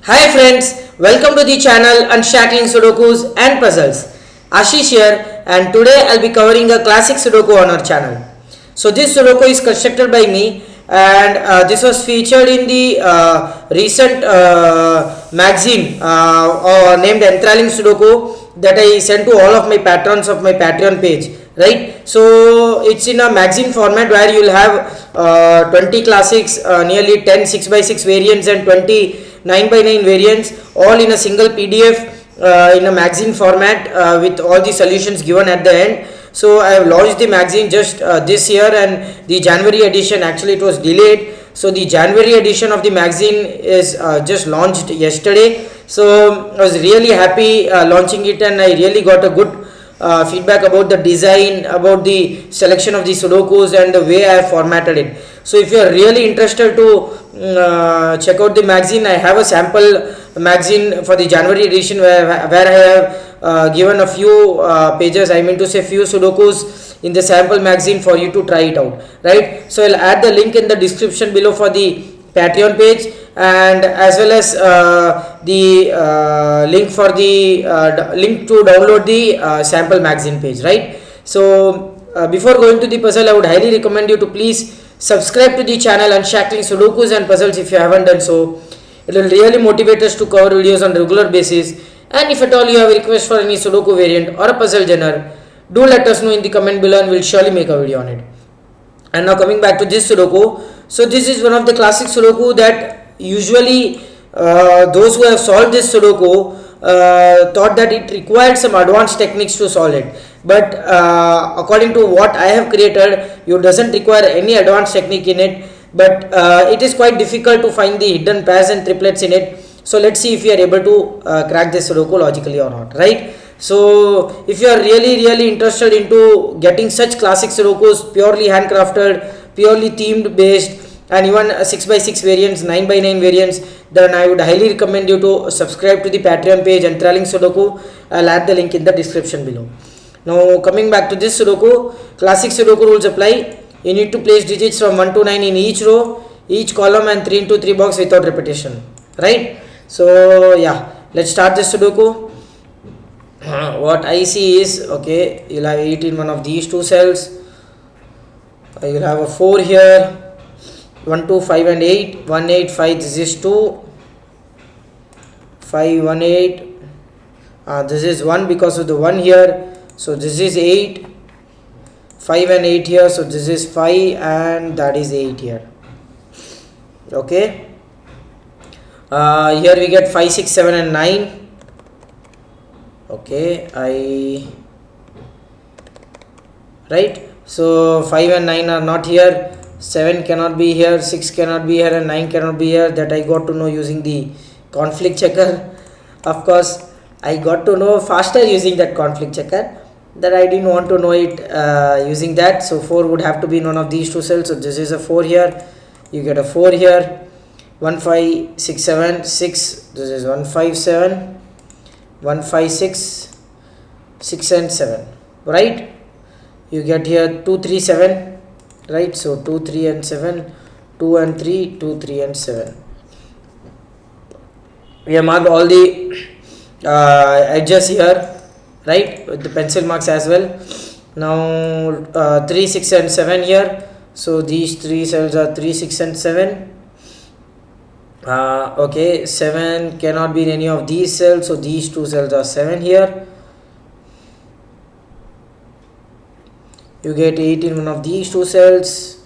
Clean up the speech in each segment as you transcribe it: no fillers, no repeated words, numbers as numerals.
Hi friends, welcome to the channel Unshackling Sudokus and Puzzles. Ashish here, and today I'll be covering a classic Sudoku on our channel. So this Sudoku is constructed by me, and this was featured in the recent magazine named Enthralling Sudoku that I sent to all of my patrons of my Patreon page. Right, so it's in a magazine format where you'll have 20 classics, nearly 10 6x6 variants and 20 9x9 variants, all in a single PDF in a magazine format with all the solutions given at the end. So I have launched the magazine just this year, and the January edition, actually it was delayed, so the January edition of the magazine is just launched yesterday. So I was really happy launching it, and I really got a good feedback about the design, about the selection of the Sudokus and the way I have formatted it. So if you are really interested to check out the magazine, I have a sample magazine for the January edition where I have given a few pages, I mean to say few Sudokus in the sample magazine for you to try it out, right? So I'll add the link in the description below for the Patreon page, and as well as the link for the link to download the sample magazine page, right? So before going to the puzzle, I would highly recommend you to please subscribe to the channel Unshackling Sudokus and Puzzles if you haven't done so. It will really motivate us to cover videos on regular basis, and if at all you have a request for any Sudoku variant or a puzzle genre, do let us know in the comment below and we'll surely make a video on it. And now coming back to this Sudoku, so this is one of the classic Sudoku that usually those who have solved this Sudoku thought that it required some advanced techniques to solve it, but according to what I have created, it doesn't require any advanced technique in it, but it is quite difficult to find the hidden pairs and triplets in it. So let's see if we are able to crack this Sudoku logically or not, right? So if you are really interested into getting such classic Sudokus, purely handcrafted, purely themed based, and even 6x6 variants, 9x9 variants, then I would highly recommend you to subscribe to the Patreon page Enthralling Sudoku. I'll add the link in the description below. Now coming back to this Sudoku, classic Sudoku rules apply. You need to place digits from 1 to 9 in each row, each column, and 3 into 3 box without repetition, right? So yeah, let's start this Sudoku. What I see is, okay, you'll have 8 in one of these two cells, you'll have a 4 here, 1 2 5 and 8, 1 8 5, this is 2, 5 1 8, this is 1 because of the 1 here, so this is 8, 5 and 8 here, so this is 5 and that is 8 here. Okay, here we get 5 6 7 and 9. Okay, right, so 5 and 9 are not here, 7 cannot be here, 6 cannot be here, and 9 cannot be here. That I got to know using the conflict checker. Of course, I got to know faster using that conflict checker, that I didn't want to know it using that. So 4 would have to be in one of these two cells. So this is a 4 here, you get a 4 here, 1 5 6 7 6, this is 1 5 7, 1 5 6 6 and 7, right? You get here 2 3 7, right? So 2 3 and 7, 2 and 3, 2 3 and 7. We have marked all the edges here, right, with the pencil marks as well. Now 3 6 and 7 here, so these three cells are 3 6 and 7. Okay, 7 cannot be in any of these cells, so these two cells are 7 here. You get 8 in one of these two cells.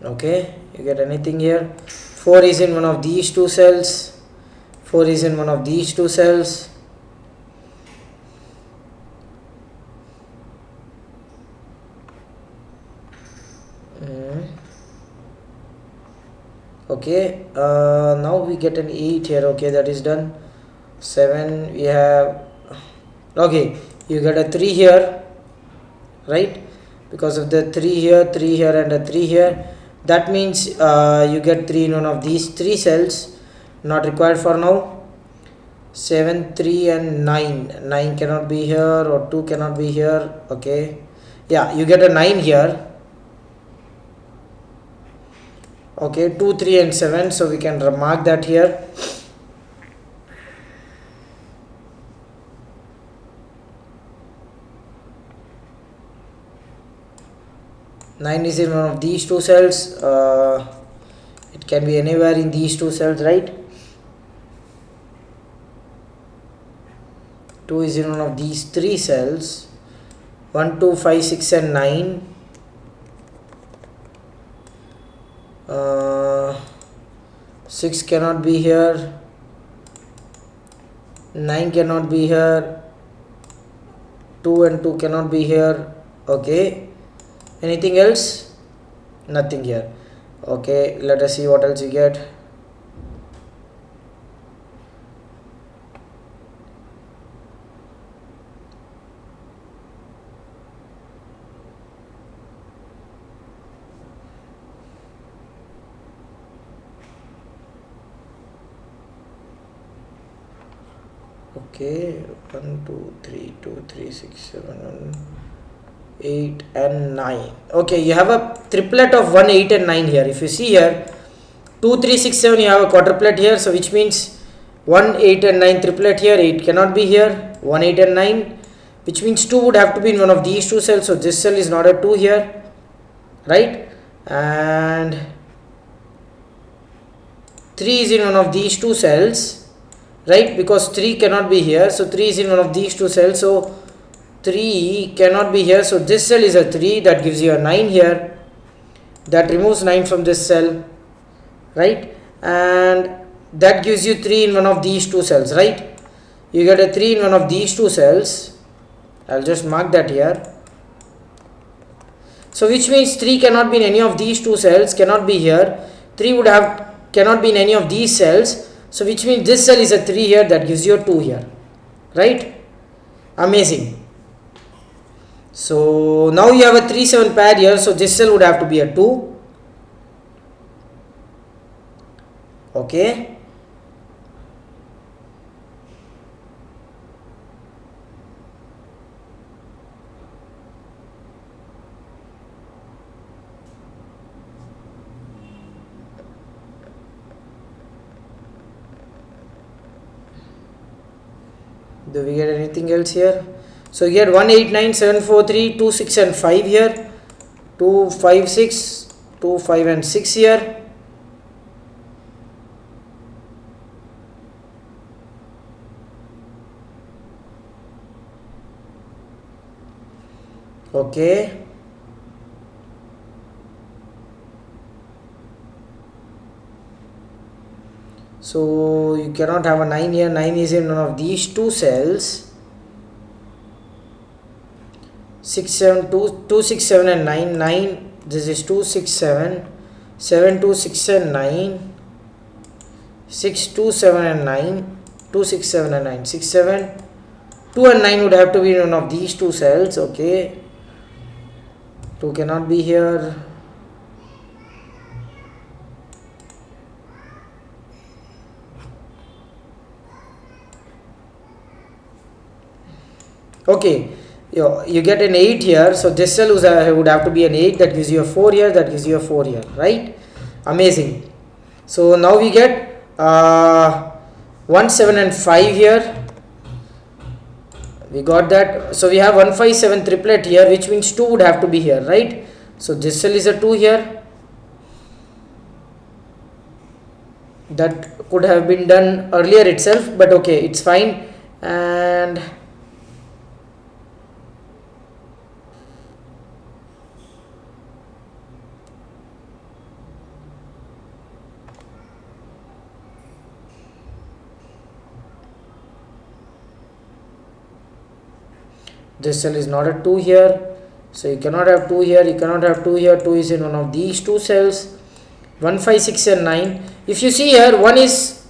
Okay, you get anything here. 4 is in one of these two cells. 4 is in one of these two cells. Okay, now we get an 8 here. Okay, that is done. 7 we have, okay, you get a 3 here, right, because of the 3 here, 3 here and a 3 here. That means you get 3 in one of these 3 cells, not required for now. 7 3 and 9, 9 cannot be here, or 2 cannot be here. Okay, yeah, you get a 9 here, Okay, 2, 3 and 7, so we can mark that here. Nine is in one of these two cells. It can be anywhere in these two cells, right? 2 is in one of these three cells. 1, 2, 5, 6 and 9. 6 cannot be here. 9 cannot be here. 2 and 2 cannot be here. Okay. Anything else? Nothing here. Okay, let us see what else you get. Okay, 1, 2, 3, 2, 3, 6, 7, 8 and 9. Okay, you have a triplet of 1, 8 and 9 here. If you see here, 2, 3, 6, 7, you have a quadruplet here, so which means 1, 8 and 9 triplet here. 8 cannot be here. 1, 8 and 9, which means 2 would have to be in one of these two cells, so this cell is not a 2 here, right? And 3 is in one of these two cells, right? Because 3 cannot be here, so 3 is in one of these two cells, so 3 cannot be here, so this cell is a 3, that gives you a 9 here, that removes 9 from this cell, right? And that gives you 3 in one of these two cells, right? You get a 3 in one of these two cells. I'll just mark that here. So which means 3 cannot be in any of these two cells, cannot be here. 3 would have cannot be in any of these cells, so which means this cell is a 3 here, that gives you a 2 here, right? Amazing. So now you have a 3, 7 pair here, so this cell would have to be a 2. Okay. Do we get anything else here? So you get 1, 8, 9, 7, 4, 3, 2, 6 and 5 here. 2, 5, 6, 2, 5 and 6 here. Okay. So you cannot have a 9 here. 9 is in one of these two cells. 6, 7, 2, 2, 6, 7 and 9. 9, this is 2, 6, 7. 7, 2, 6 and 9. 6, 2, 7 and 9. 2, 6, 7 and 9. 6, 7. 2 and 9 would have to be in one of these two cells. Okay. 2 cannot be here. Okay, you get an 8 here, so this cell would have to be an 8, that gives you a 4 here, that gives you a 4 here, right? Amazing. So now we get 1, 7 and 5 here. We got that. So we have 1, 5, 7 triplet here, which means 2 would have to be here, right? So this cell is a 2 here. That could have been done earlier itself, but okay, it's fine. And this cell is not a 2 here, so you cannot have 2 here, you cannot have 2 here. 2 is in one of these two cells. 1, 5, 6 and 9. If you see here, 1 has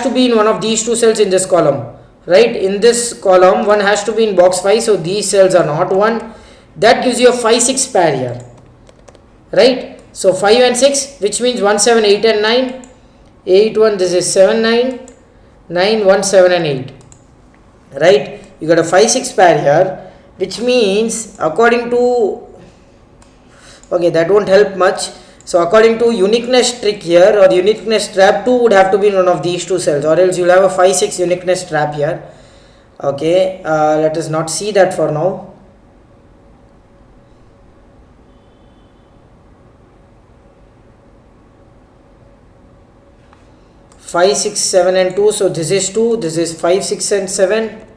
to be in one of these two cells in this column, right? In this column 1 has to be in box 5, so these cells are not 1. That gives you a 5, 6 pair here, right? So 5 and 6, which means 1, 7, 8 and 9. 8, 1, this is 7, 9. 9, 1, 7 and 8, right? You got a 5, 6 pair here, which means according to, okay, that won't help much, So according to uniqueness trick here, or uniqueness trap, 2 would have to be in one of these two cells, or else you'll have a 5 6 uniqueness trap here. Okay, let us not see that for now. 5 6 7 and 2, so this is 2, this is 5 6 and 7.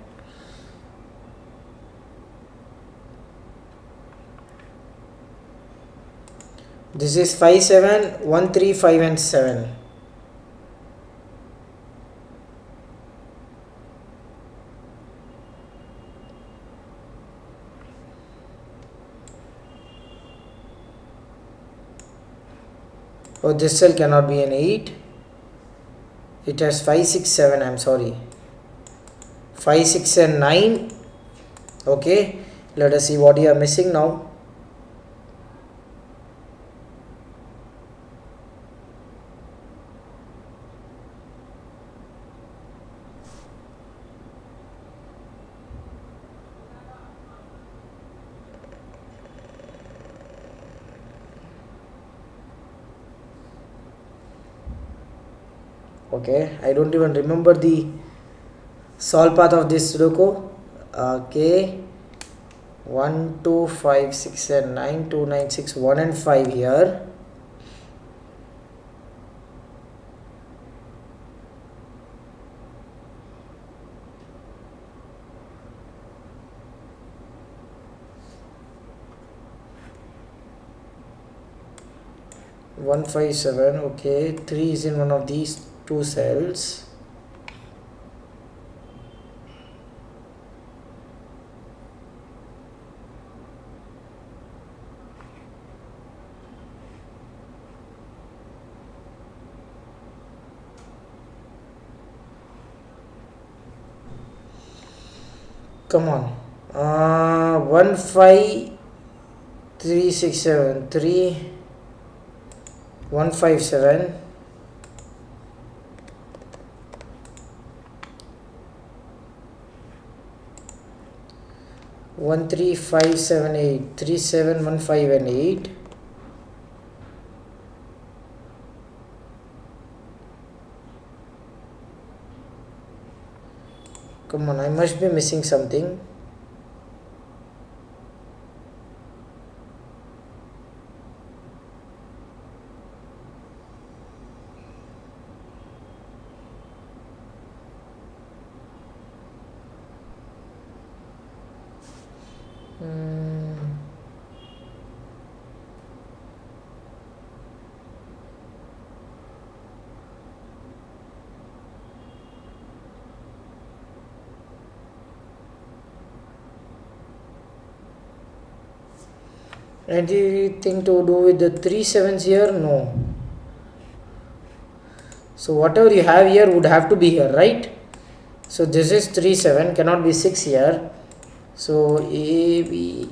This is 5 7 1 3 5 and 7. Oh, this cell cannot be an 8. It has 5 6 7, I'm sorry, 5 6 and 9. Okay, let us see what you are missing now. Okay, I don't even remember the solve path of this Sudoku. Okay, 1 2 5 6 and 9, 2 9 6 1 and 5 here. One 5 7. Okay, 3 is in one of these two cells. Come on. 1 5 3 6 7 3 1 5 7. 1 3 5 7 8 3 7 1 5 and 8. Come on, I must be missing something. Anything to do with the 3 7s here? No. So whatever you have here would have to be here, right? So this is 3 7, cannot be 6 here. So A B,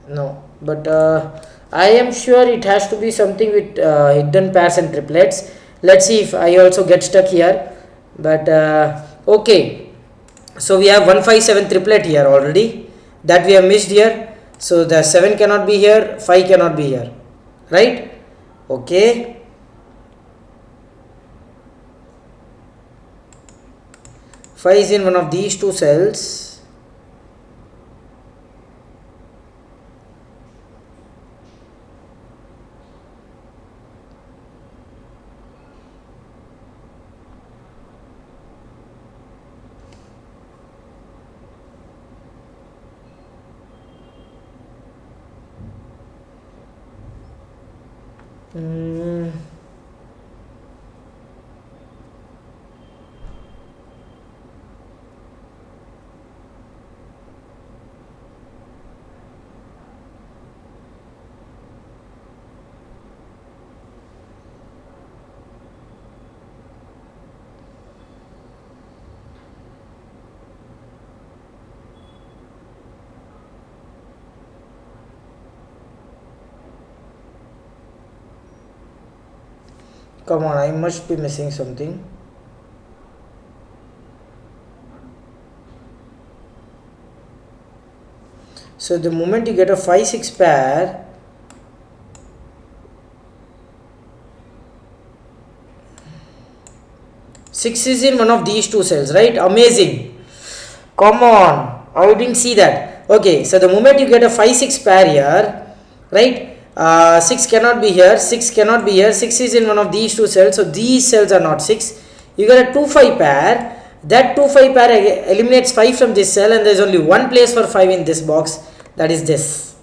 no, but I am sure it has to be something with hidden pairs and triplets. Let's see if I also get stuck here. But okay, so we have 1 5 7 triplet here already, that we have missed here. So the 7 cannot be here, 5 cannot be here, right? Okay, five is in one of these two cells. Come on, I must be missing something. So the moment you get a 5 6 pair, 6 is in one of these two cells, right? Amazing. Come on, I didn't see that. Okay, so the moment you get a 5 6 pair here, right? 6 cannot be here, 6 cannot be here, 6 is in one of these two cells, so these cells are not 6. You get a 2 5 pair. That 2 5 pair eliminates 5 from this cell, and there is only one place for 5 in this box, that is this.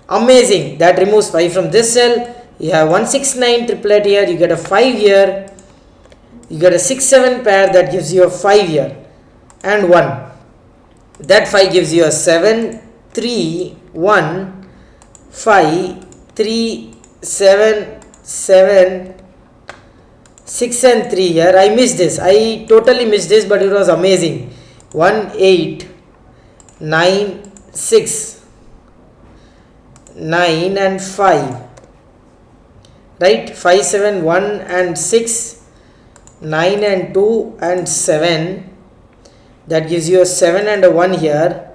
Amazing. That removes 5 from this cell. You have 1 6 9 triplet here, you get a 5 here, you get a 6 7 pair, that gives you a 5 here, and 1. That 5 gives you a 7 3 1 5 3 7 7 6 and 3 here. I missed this. I totally missed this, but it was amazing. 1 8 9 6 9 and 5, right? 5 7 1 and 6, 9 and 2 and 7, that gives you a 7 and a 1 here.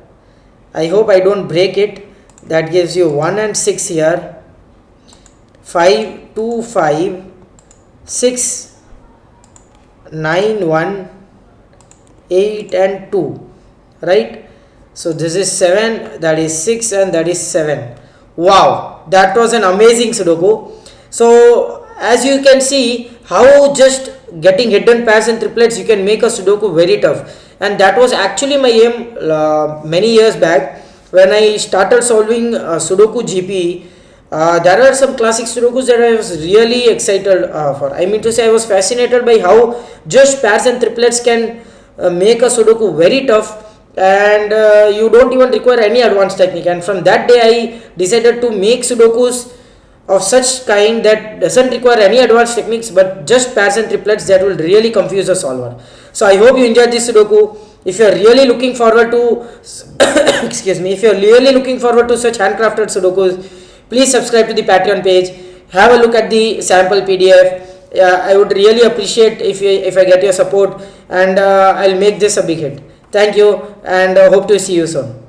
I hope I don't break it. That gives you 1 and 6 here, 5 2 5 6 9 1 8 and 2, right? So this is 7, that is 6, and that is 7. Wow, that was an amazing Sudoku. So as you can see how just getting hidden pairs and triplets you can make a Sudoku very tough, and that was actually my aim many years back when I started solving Sudoku GP. There are some classic Sudokus that I was really excited for. I mean to say, I was fascinated by how just pairs and triplets can make a Sudoku very tough, and you don't even require any advanced technique. And from that day I decided to make Sudokus of such kind that doesn't require any advanced techniques, but just pairs and triplets that will really confuse the solver. So I hope you enjoyed this Sudoku. If you are really looking forward to excuse me, if you are really looking forward to such handcrafted Sudokus, please subscribe to the Patreon page. Have a look at the sample PDF. I would really appreciate if I get your support, and I'll make this a big hit. Thank you, and hope to see you soon.